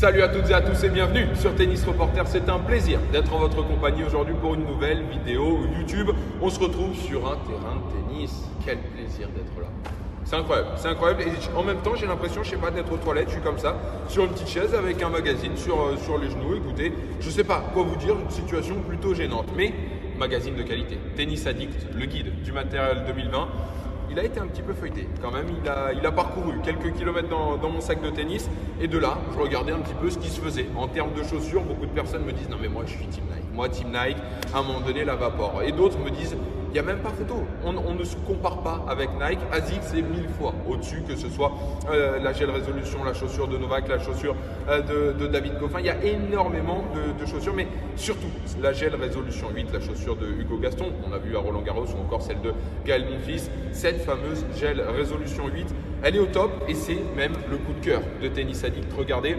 Salut à toutes et à tous et bienvenue sur Tennis Reporter. C'est un plaisir d'être en votre compagnie aujourd'hui pour une nouvelle vidéo YouTube. On se retrouve sur un terrain de tennis. Quel plaisir d'être là. C'est incroyable. Et en même temps, j'ai l'impression, je sais pas, d'être aux toilettes. Je suis comme ça, sur une petite chaise avec un magazine sur les genoux. Écoutez, je sais pas quoi vous dire, une situation plutôt gênante, mais magazine de qualité. Tennis Addict, le guide du matériel 2020. Il a été un petit peu feuilleté quand même, il a parcouru quelques kilomètres dans mon sac de tennis et de là, je regardais un petit peu ce qui se faisait. En termes de chaussures, beaucoup de personnes me disent « Non mais moi je suis Team Nike, moi Team Nike, à un moment donné la Vapor ». Et d'autres me disent « Il n'y a même pas photo, on ne se compare pas avec Nike, ASICS c'est 1000 fois au-dessus, que ce soit la Gel Résolution, la chaussure de Novak, la chaussure de David Goffin. Il y a énormément de chaussures, mais surtout la Gel Résolution 8, la chaussure de Hugo Gaston, qu'on a vu à Roland Garros, ou encore celle de Gaël Monfils. Cette fameuse Gel Résolution 8, elle est au top et c'est même le coup de cœur de Tennis Addict. Regardez,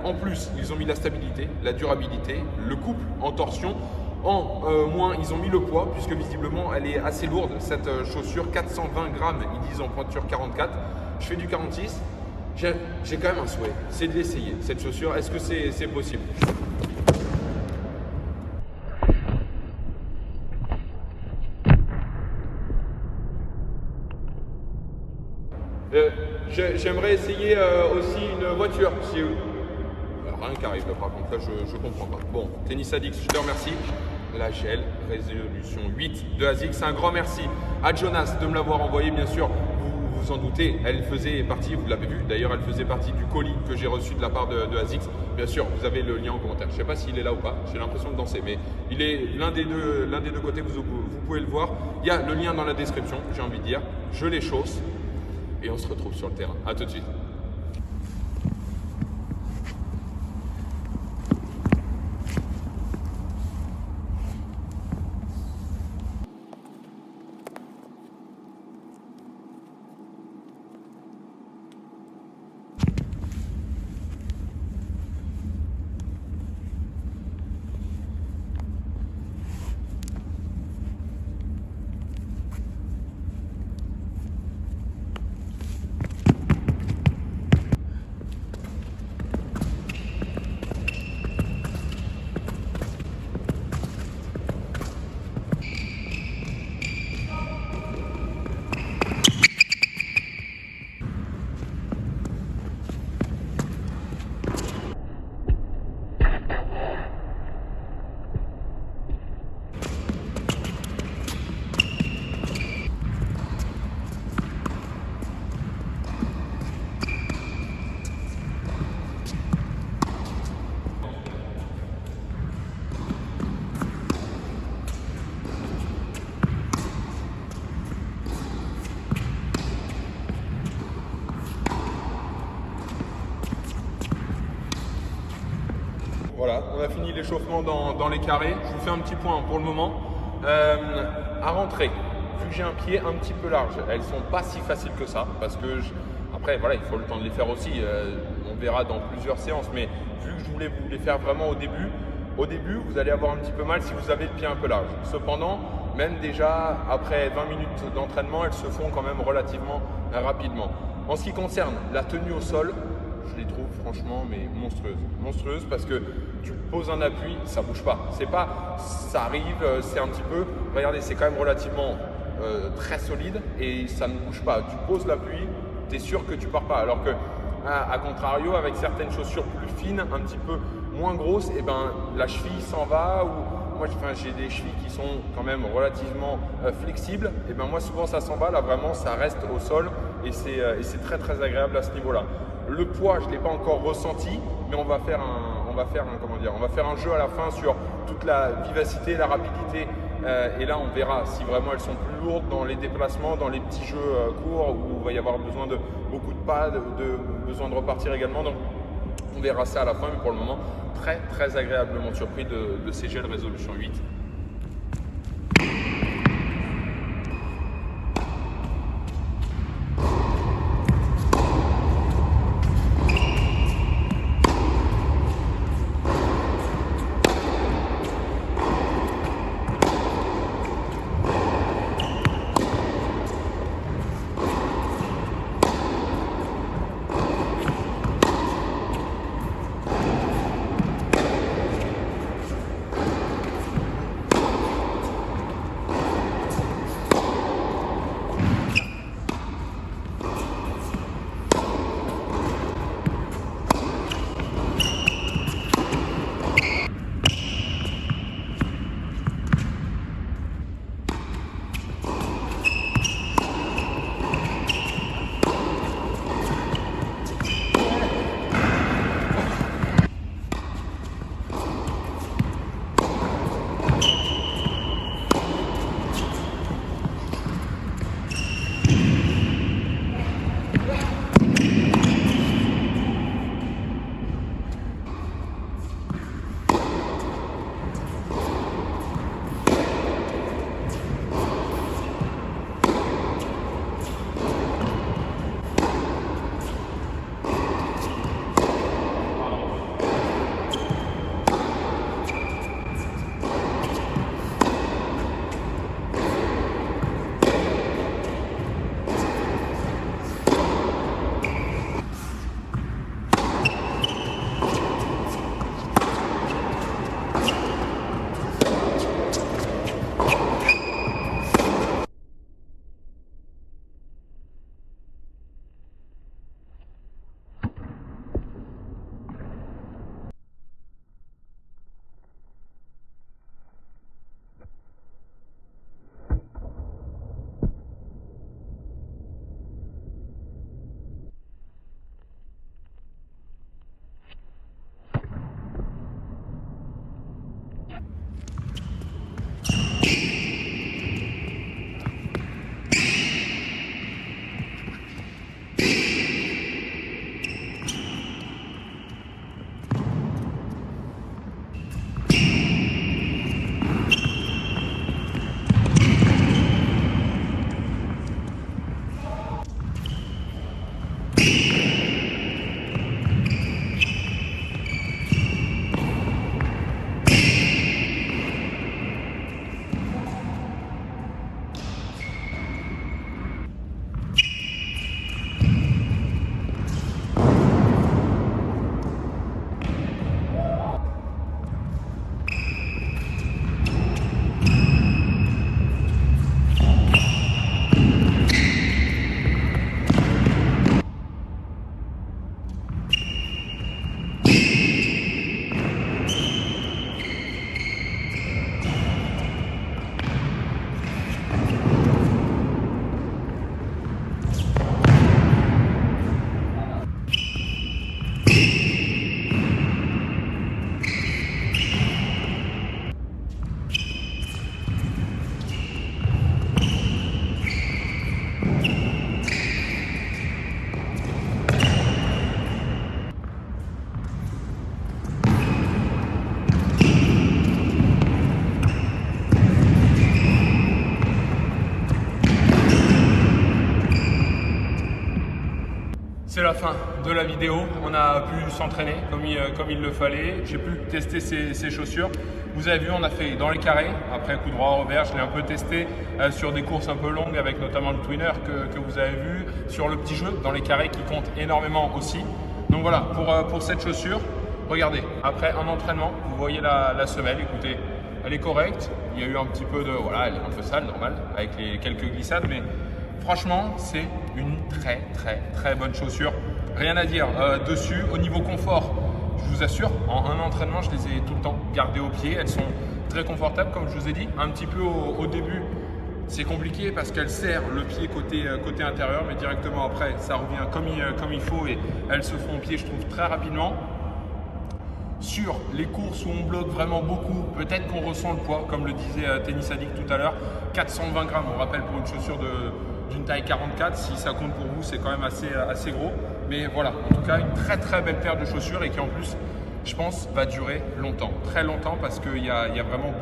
en plus, ils ont mis la stabilité, la durabilité, le couple en torsion. En moins, ils ont mis le poids puisque visiblement, elle est assez lourde, cette chaussure, 420 grammes, ils disent en pointure 44. Je fais du 46. J'ai quand même un souhait, c'est de l'essayer, cette chaussure. Est-ce que c'est possible ? J'aimerais essayer aussi une voiture. Rien qui arrive là, par contre, là je comprends pas. Bon, Tennis Addict, je te remercie. La Gel Résolution 8 de ASICS. Un grand merci à Jonas de me l'avoir envoyé, bien sûr. Vous vous en doutez, elle faisait partie, vous l'avez vu d'ailleurs, elle faisait partie du colis que j'ai reçu de la part de ASICS. Bien sûr, vous avez le lien en commentaire. Je ne sais pas s'il est là ou pas, j'ai l'impression de danser, mais il est l'un des deux côtés, vous pouvez le voir. Il y a le lien dans la description, j'ai envie de dire. Je les chausse et on se retrouve sur le terrain. A tout de suite. Voilà, on a fini l'échauffement dans les carrés. Je vous fais un petit point pour le moment. À rentrer, vu que j'ai un pied un petit peu large, elles ne sont pas si faciles que ça parce que après, voilà, il faut le temps de les faire aussi. On verra dans plusieurs séances, mais vu que je voulais vous les faire vraiment au début, vous allez avoir un petit peu mal si vous avez le pied un peu large. Cependant, même déjà après 20 minutes d'entraînement, elles se font quand même relativement rapidement. En ce qui concerne la tenue au sol, je les trouve franchement mais monstrueuses parce que tu poses un appui, ça bouge pas. C'est pas, ça arrive, c'est un petit peu, regardez, c'est quand même relativement très solide et ça ne bouge pas. Tu poses l'appui, tu es sûr que tu pars pas. Alors que à contrario, avec certaines chaussures plus fines, un petit peu moins grosses, et ben la cheville s'en va. Ou moi, j'ai des chevilles qui sont quand même relativement flexibles. Et ben moi, souvent ça s'en va. Là, vraiment, ça reste au sol et c'est très agréable à ce niveau-là. Le poids, je ne l'ai pas encore ressenti, mais on va faire un jeu à la fin sur toute la vivacité, la rapidité. Et là, on verra si vraiment elles sont plus lourdes dans les déplacements, dans les petits jeux courts où il va y avoir besoin de beaucoup de pas, besoin de repartir également. Donc, on verra ça à la fin, mais pour le moment, très agréablement surpris de ces Gel Résolution 8. C'est la fin de la vidéo, on a pu s'entraîner comme il le fallait, j'ai pu tester ces chaussures. Vous avez vu, on a fait dans les carrés, après coup droit revers, je l'ai un peu testé sur des courses un peu longues avec notamment le twinner que vous avez vu, sur le petit jeu dans les carrés qui compte énormément aussi. Donc voilà, pour cette chaussure, regardez, après un entraînement, vous voyez la semelle, écoutez, elle est correcte, il y a eu un petit peu de, voilà, elle est un peu sale, normal, avec les quelques glissades, mais franchement, c'est une très bonne chaussure. Rien à dire dessus. Au niveau confort, je vous assure, en un entraînement, je les ai tout le temps gardées au pied. Elles sont très confortables, comme je vous ai dit. Un petit peu au début, c'est compliqué parce qu'elles serrent le pied côté intérieur, mais directement après, ça revient comme il faut et elles se font au pied, je trouve, très rapidement. Sur les courses où on bloque vraiment beaucoup, peut-être qu'on ressent le poids, comme le disait Tennis Addict tout à l'heure, 420 grammes, on rappelle pour une chaussure d'une taille 44, si ça compte pour vous, c'est quand même assez gros. Mais voilà, en tout cas, une très belle paire de chaussures et qui en plus, je pense, va durer longtemps, très longtemps parce qu'il y a vraiment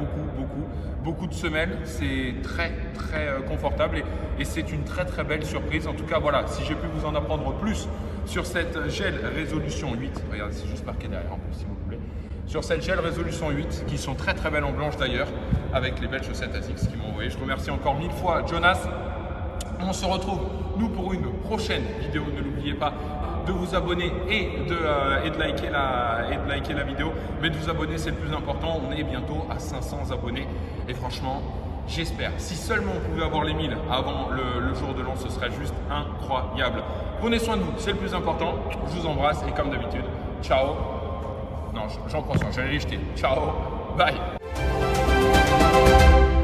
beaucoup de semelles. C'est très confortable et c'est une très belle surprise. En tout cas, voilà, si j'ai pu vous en apprendre plus sur cette gel résolution 8, regardez, c'est juste marqué derrière en plus, s'il vous plaît. Sur cette gel résolution 8, qui sont très belles en blanche d'ailleurs, avec les belles chaussettes ASICS qu'ils m'ont envoyé. Je remercie encore 1000 fois Jonas. On se retrouve, nous, pour une prochaine vidéo. Ne l'oubliez pas de vous abonner et de liker la vidéo. Mais de vous abonner, c'est le plus important. On est bientôt à 500 abonnés. Et franchement, j'espère. Si seulement on pouvait avoir les 1000 avant le jour de l'an, ce serait juste incroyable. Prenez soin de vous, c'est le plus important. Je vous embrasse et comme d'habitude, ciao. Non, j'en prends soin, j'allais les jeter. Ciao, bye.